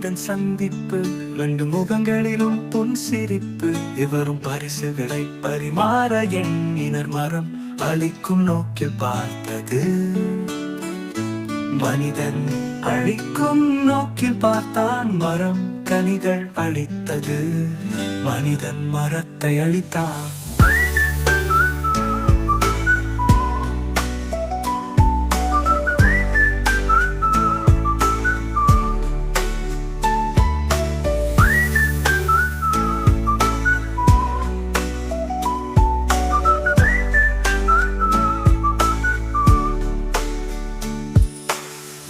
மனிதன் சந்திப்பு, ரெண்டு முகங்களிலும் புன்சிரிப்பு. இவரும் பரிசுகளை பரிமாற எண்ணினர். மரம் அழிக்கும் நோக்கில் பார்த்தது. மனிதன் அழிக்கும் நோக்கில் பார்த்தான், மரம் கனிகள் அழித்தது. மனிதன் மரத்தை அழித்தான்.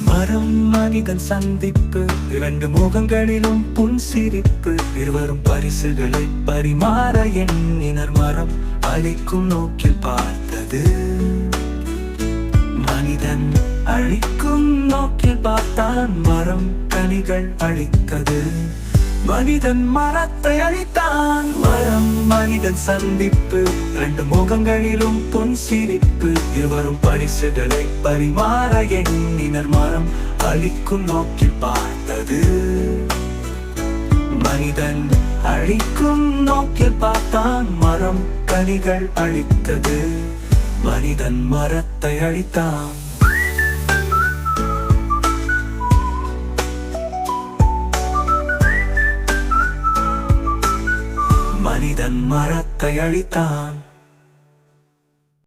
மரம் மனிதன் சந்திப்பு, இரண்டு முகங்களிலும் புன்சிரிப்பு. இருவரும் பரிசுகளை பரிமாற எண்ணினர். மரம் அழிக்கும் நோக்கில் பார்த்தது. மனிதன் அழிக்கும் நோக்கில் பார்த்தான், மரம் கனிகள் அழித்தது. மனிதன் மரத்தை அழித்தான். மரம் மனிதன் சந்திப்பு, ரெண்டு முகங்களிலும் புன்சிரிப்பு. இருவரும் பரிசுகளை பரிமாற எண்ணினர். மரம் அழிக்கும் நோக்கில் பார்த்தது. மனிதன் அழிக்கும் நோக்கில் பார்த்தான், மரம் கனிகள் அழித்தது. மனிதன் மரத்தை அழித்தான். மனிதன் மரத்தை அழித்தான்.